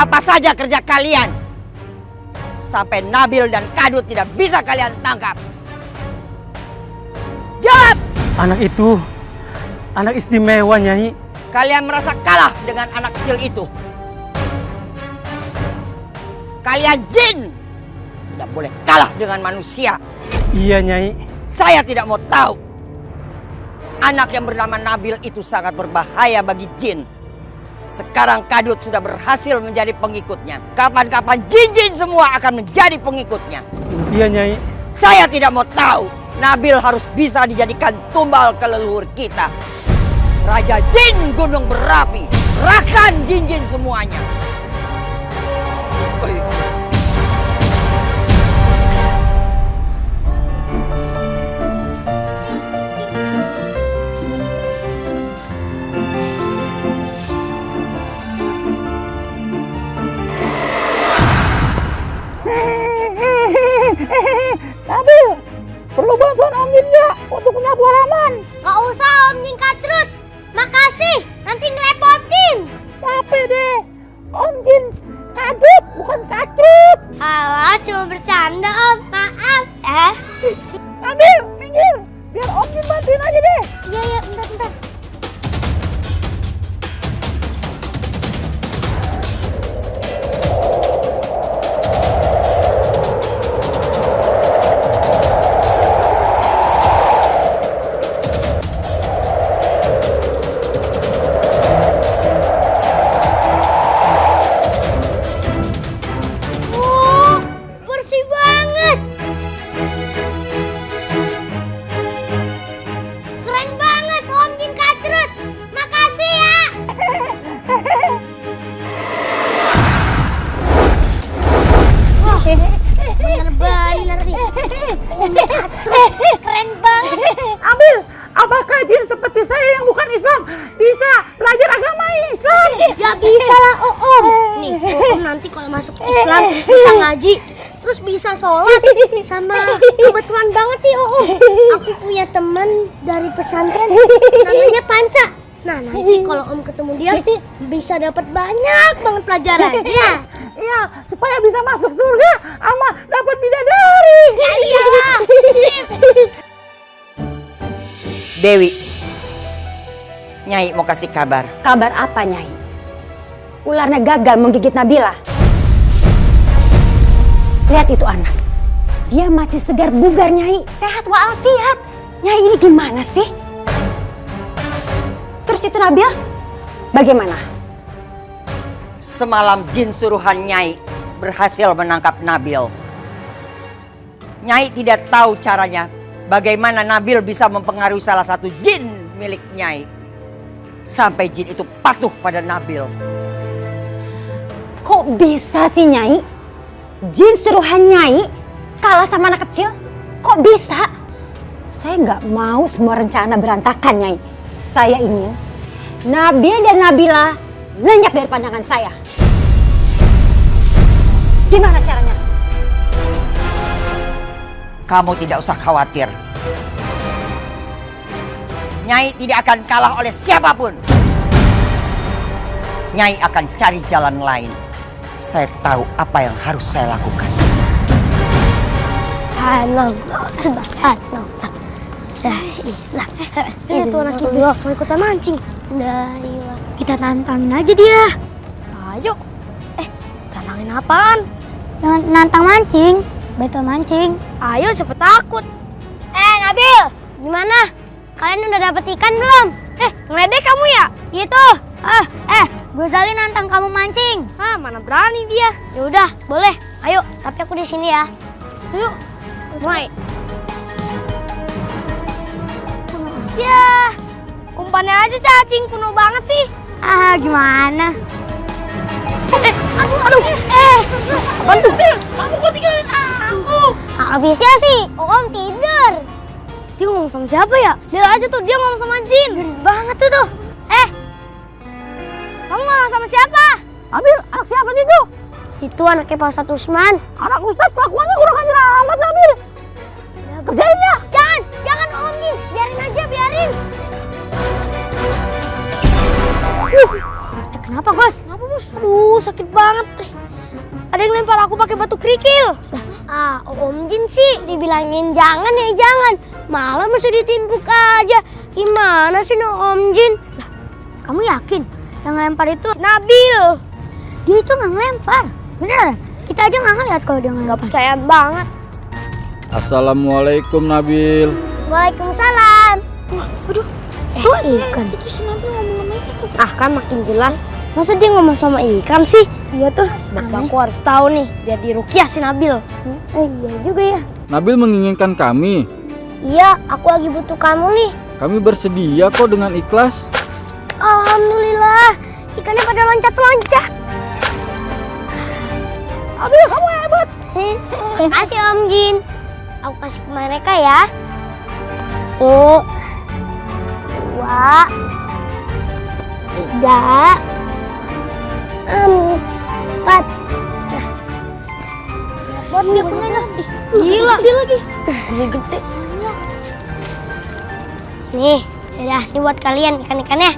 Apa saja kerja kalian sampai Nabil dan Kadut tidak bisa kalian tangkap? Jawab! Anak itu anak istimewa, Nyai. Kalian merasa kalah dengan anak kecil itu? Kalian jin! Tidak boleh kalah dengan manusia. Iya, Nyai. Saya tidak mau tahu. Anak yang bernama Nabil itu sangat berbahaya bagi jin. Sekarang Kadut sudah berhasil menjadi pengikutnya. Kapan-kapan jin-jin semua akan menjadi pengikutnya. Iya, Nyai. Saya tidak mau tahu. Nabil harus bisa dijadikan tumbal ke leluhur kita. Raja Jin Gunung Berapi, gerakan jin-jin semuanya. Nabil, perlu bantuan Om Jin nggak untuk menyapu halaman? Gak usah Om Jin Kadrut. Makasih, nanti ngerepotin. Tapi deh, Om Jin Kadut bukan Kadrut. Alah, cuma bercanda Om. Maaf. Nabil, minggir. Biar Om Jin bantuin aja deh. Iya, bentar. Bersih banget. Keren banget Om Jin Kadrut. Makasih ya. Wah, bener-bener nih. Om Jin Kadrut keren banget. Nabil, apakah jin seperti saya yang bukan Islam bisa belajar agama Islam? Ya bisa lah Om. Nih Om nanti kalau masuk Islam bisa ngaji, terus bisa sholat, sama kebetulan banget nih Om. Aku punya teman dari pesantren namanya Panca. Nah nanti kalau Om ketemu dia bisa dapat banyak banget pelajaran. Ya. Iya, supaya bisa masuk surga sama dapat bidadari. Ya iya. Sip. Dewi, Nyai mau kasih kabar. Kabar apa, Nyai? Ularnya gagal menggigit Nabila. Lihat itu anak. Dia masih segar bugar, Nyai. Sehat walafiat. Nyai ini gimana sih? Terus itu Nabil? Bagaimana? Semalam jin suruhan Nyai berhasil menangkap Nabil. Nyai tidak tahu caranya bagaimana Nabil bisa mempengaruhi salah satu jin milik Nyai. Sampai jin itu patuh pada Nabil. Kok bisa sih, Nyai? Jin suruhan Nyai kalah sama anak kecil? Kok bisa? Saya nggak mau semua rencana berantakan, Nyai. Saya ingin Nabil dan Nabila lenyap dari pandangan saya. Gimana caranya? Kamu tidak usah khawatir. Nyai tidak akan kalah oleh siapapun. Nyai akan cari jalan lain. Saya tahu apa yang harus saya lakukan. Subhanallah, subhanallah. La ilaha illallah. Anak iblis mau ikutan mancing. La ilaha. Kita tantangin aja dia. Ayo. Tantangin apaan? Jangan nantang mancing. Betul mancing. Ayo, siapa takut. Nabil, gimana? Kalian udah dapet ikan belum? Ngeledek kamu ya? Gitu. Gozali nantang kamu mancing. Mana berani dia. Ya udah, boleh. Ayo, tapi aku di sini ya. Yuk. Mulai. Ya, umpannya aja cacing penuh banget sih. Gimana? Aduh. Apaan tuh? Kamu kok tinggalin aku? Habisnya sih, Om tidur. Dia ngomong sama siapa ya? Lihat aja tuh, dia ngomong sama jin. Gede banget tuh. Kamu ngomong sama siapa? Nabil, anak siapa sih itu? Itu anaknya Pak Ustadz Usman. Anak Ustadz kelakuannya kurang ajar amat, Nabil. Kerjain ya. Jangan Om Jin, biarin aja, biarin. Kenapa, Gus? Aduh, sakit banget. ada yang lempar aku pakai batu kerikil. Om Jin sih dibilangin jangan ya jangan, malah masih ditimpuk aja. Gimana sih Om Jin? Lah, kamu yakin yang lempar itu Nabil? Dia itu nggak ngelempar, beneran. Kita aja nggak ngeliat kalau dia nggak percaya banget. Assalamualaikum Nabil. Waalaikumsalam. Waduh, tuh ikan. Itu si Nabil ngomong sama ikan. Kan makin jelas. Masa dia ngomong sama ikan sih? Iya tuh. Bapakku harus tahu nih, biar diruqyah si Nabil. Iya juga ya. Nabil menginginkan kami. Iya, aku lagi butuh kamu nih. Kami bersedia kok dengan ikhlas. Alhamdulillah, ikannya pada loncat-loncat. Nabil, kamu hebat. Kasih Om Jin. Aku kasih ke mereka ya. 1, 2, 3, 4. Buat dia kemana? Gila. Gede lagi. Gede. Nih, udah, ini buat kalian ikan-ikannya.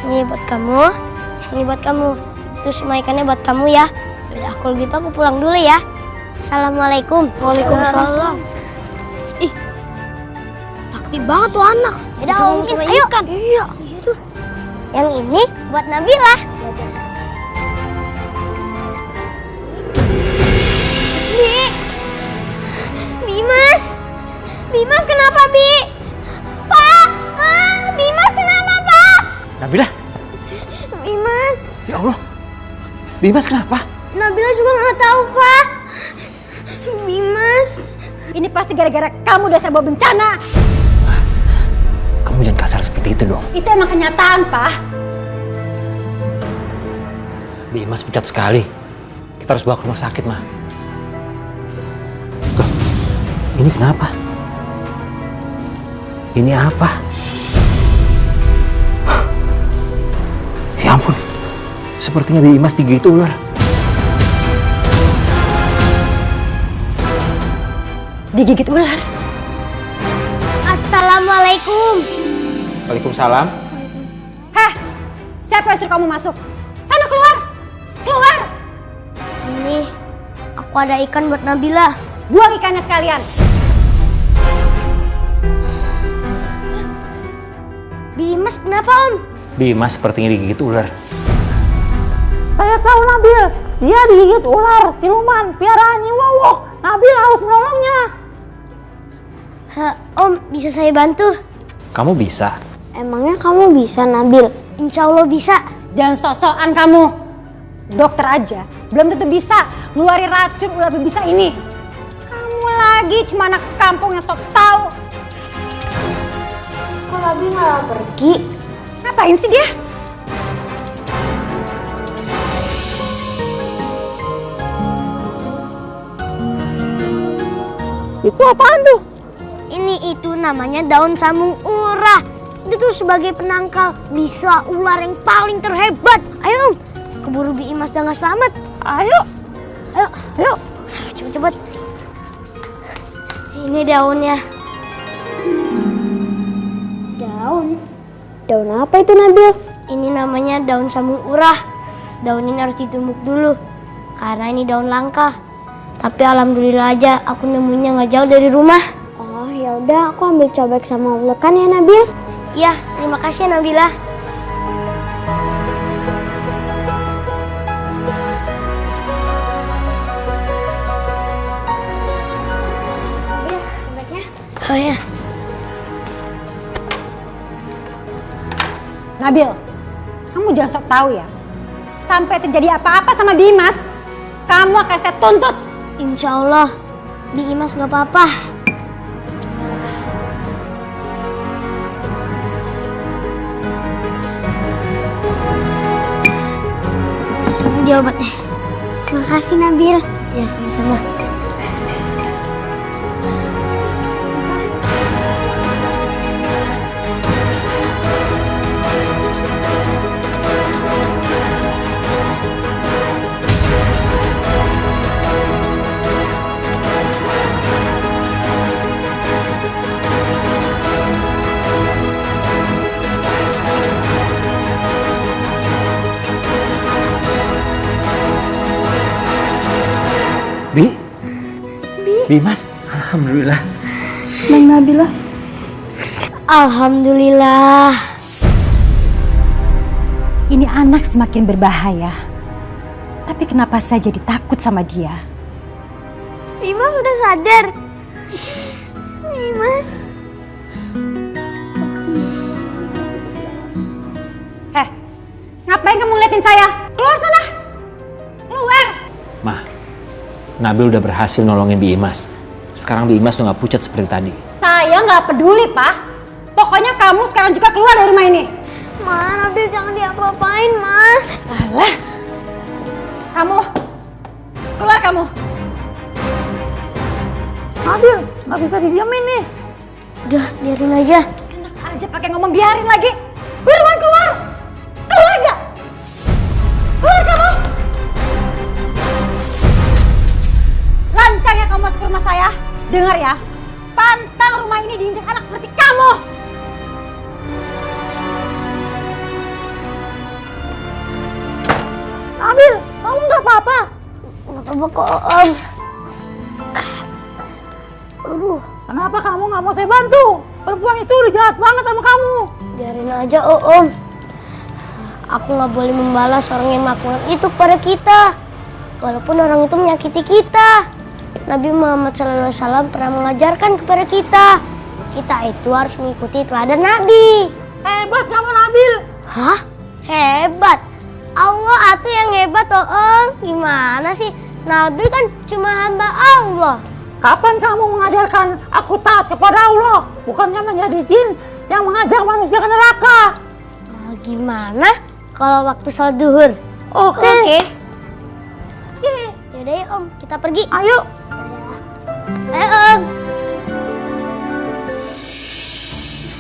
Ini buat kamu, ini buat kamu. Itu semua ikannya buat kamu ya. Udah, kalau gitu aku pulang dulu ya. Assalamualaikum. Waalaikumsalam. Ih, taktik banget tuh anak. Udah, Om Jin, ayo. Ikan. Iya tuh. Yang ini buat Nabila. Bimas. Bimas kenapa, Bi? Pak, Ma, Bimas kenapa, Pak? Nabila, Bimas. ya Allah. Bimas kenapa? Nabila juga nggak tahu, Pak. Bimas. Ini pasti gara-gara kamu dasar bawa bencana. Kamu jangan kasar seperti itu dong. Itu emang kenyataan, Pak. Bimas pucat sekali. Kita harus bawa ke rumah sakit, Ma. Loh, ini kenapa? Ini apa? Ya ampun, sepertinya Bimas digigit ular. Digigit ular. Assalamualaikum. Waalaikumsalam. Hah? Siapa yang suruh kamu masuk? Sana keluar! Keluar! Ini aku ada ikan buat Nabila. Buang ikannya sekalian. Bimas kenapa, Om? Bimas sepertinya digigit ular. Saya tahu Nabil, dia digigit ular siluman piaraan Nyi Wowok. Nabil harus menolongnya. Om, bisa saya bantu? Kamu bisa? Emangnya kamu bisa, Nabil? Insya Allah bisa. Jangan sok-sokan kamu. Dokter aja belum tentu bisa ngeluarin racun ular berbisa ini. Kamu lagi cuma anak kampung yang sok tahu. Kok Nabil malah pergi? Ngapain sih dia? Itu apaan tuh? Ini itu namanya daun samung urah. Itu tuh sebagai penangkal bisa ular yang paling terhebat. Ayo, Om. Keburu Bi Imas dan nggak selamat. Ayo. Ayo. Cepet-cepet. Ini daunnya. Daun? Daun apa itu, Nabil? Ini namanya daun samung urah. Daun ini harus ditumbuk dulu. Karena ini daun langka. Tapi alhamdulillah aja aku nemunya nggak jauh dari rumah. Oh ya udah, aku ambil cobek sama ulekan ya, Nabil. Iya, terima kasih ya, Nabila. Oh ya. Nabil, kamu jangan sok tahu ya. Sampai terjadi apa-apa sama Bimas, kamu akan saya tuntut. Insya Allah, Bi Imas gak apa-apa. Ini obatnya. Makasih Nabil. Ya sama-sama. Bi Mas, alhamdulillah. Neng Nabila. Alhamdulillah. Ini anak semakin berbahaya. Tapi kenapa saya jadi takut sama dia? Bimas sudah sadar. Bimas. Ngapain kamu ngeliatin saya? Keluar sana! Keluar! Mah, Nabil udah berhasil nolongin Bi Imas. Sekarang Bi Imas udah gak pucat seperti tadi. Saya nggak peduli, Pak. Pokoknya kamu sekarang juga keluar dari rumah ini. Ma, Nabil jangan diapa-apain, Ma. Alah. Kamu. Keluar kamu. Nabil, nggak bisa didiamin nih. Udah, biarin aja. Enak aja pakai ngomong biarin lagi. Buruan keluar. Keluar nggak? Keluar kamu. Lancang ya kamu masuk ke rumah saya. Dengar ya. Pantang rumah ini diinjak anak seperti kamu. Nabil, kamu nggak apa-apa. Nggak apa-apa kok, Om. Kenapa kamu nggak mau saya bantu? Perempuan itu udah jahat banget sama kamu. Biarin aja, Om. Aku nggak boleh membalas orang yang melakukan itu kepada kita. Walaupun orang itu menyakiti kita. Nabi Muhammad SAW pernah mengajarkan kepada kita. Kita itu harus mengikuti teladan Nabi. Hebat kamu, Nabil. Hah? Hebat? Allah atuh yang hebat, Om. Gimana sih? Nabi kan cuma hamba Allah. Kapan kamu mengajarkan aku taat kepada Allah? Bukannya menjadi jin yang mengajak manusia ke neraka. Gimana kalau waktu sholat duhur? Oke. Yaudah ya, Om. Kita pergi. Ayo. Ayo, Om.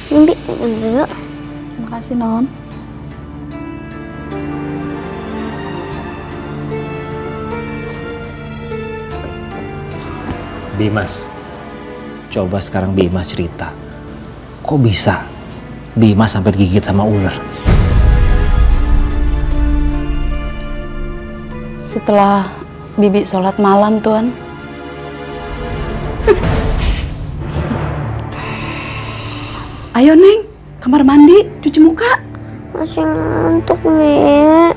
Mimpi dulu. Makasih, Non. Bi Imas, coba sekarang Bi Imas cerita. Kok bisa Bi Imas sampai digigit sama ular? Setelah Bibi sholat malam, Tuan. Ayo, Neng. Kamar mandi, cuci muka. Masih ngantuk, Mi.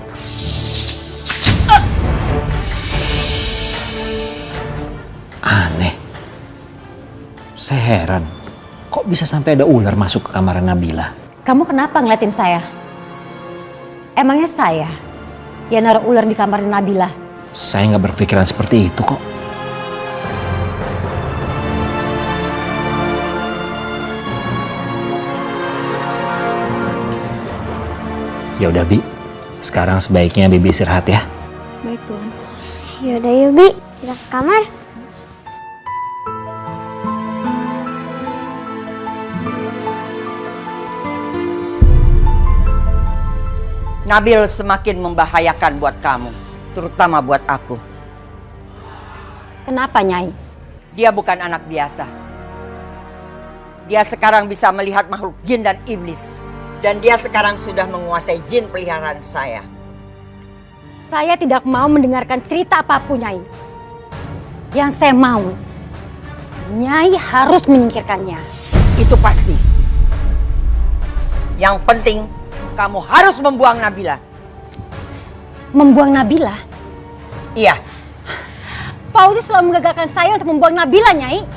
Aneh. Saya heran. Kok bisa sampai ada ular masuk ke kamar Nabila? Kamu kenapa ngeliatin saya? Emangnya saya yang naruh ular di kamar Nabila? Saya nggak berpikiran seperti itu kok. Ya udah Bi, sekarang sebaiknya Bibi istirahat ya. Baik, Tuan. Yaudah yuk, Bi. Kita ke kamar. Nabil semakin membahayakan buat kamu, terutama buat aku. Kenapa, Nyai? Dia bukan anak biasa. Dia sekarang bisa melihat makhluk jin dan iblis. Dan dia sekarang sudah menguasai jin peliharaan saya. Saya tidak mau mendengarkan cerita apapun, Nyai. Yang saya mau, Nyai harus menyingkirkannya. Itu pasti. Yang penting, kamu harus membuang Nabila. Membuang Nabila? Iya, Fauzi selalu menggagalkan saya untuk membuang Nabila, Nyai.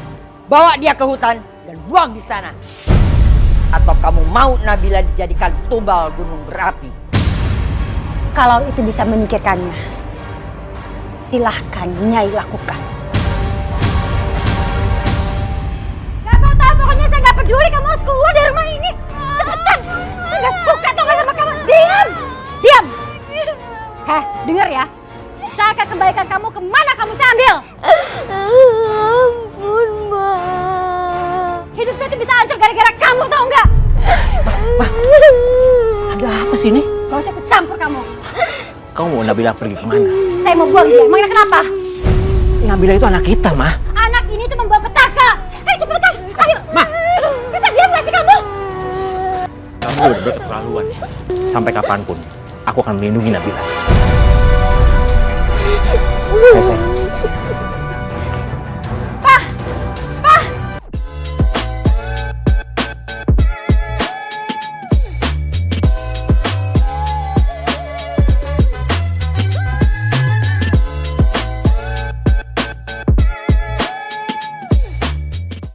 bawa dia ke hutan dan buang di sana. Atau kamu mau Nabila dijadikan tumbal gunung berapi? Kalau itu bisa menyingkirkannya, silahkan Nyai lakukan. Gak mau tahu, pokoknya saya gak peduli. Kamu harus keluar dari rumah ini. Cepetan! Saya gak suka tau gak sama kamu. Diam! Diam! Dengar ya. Saya akan kembalikan kamu kemana kamu saya ambil. Ampun, Mbak. Hidup saya itu bisa hancur gara-gara kamu, tau nggak? Ada apa sih ini? Gak usah ikut campur kamu. Kamu mau Nabila pergi kemana? Saya mau buang dia. Emangnya kenapa? Nabila itu anak kita, Mah. Anak ini tuh membawa petaka. Ayo cepetan, ayo. Mah. Bisa diam gak sih kamu? Kamu udah keterlaluan ya. Sampai kapanpun, aku akan melindungi Nabila. Ayo, sayang.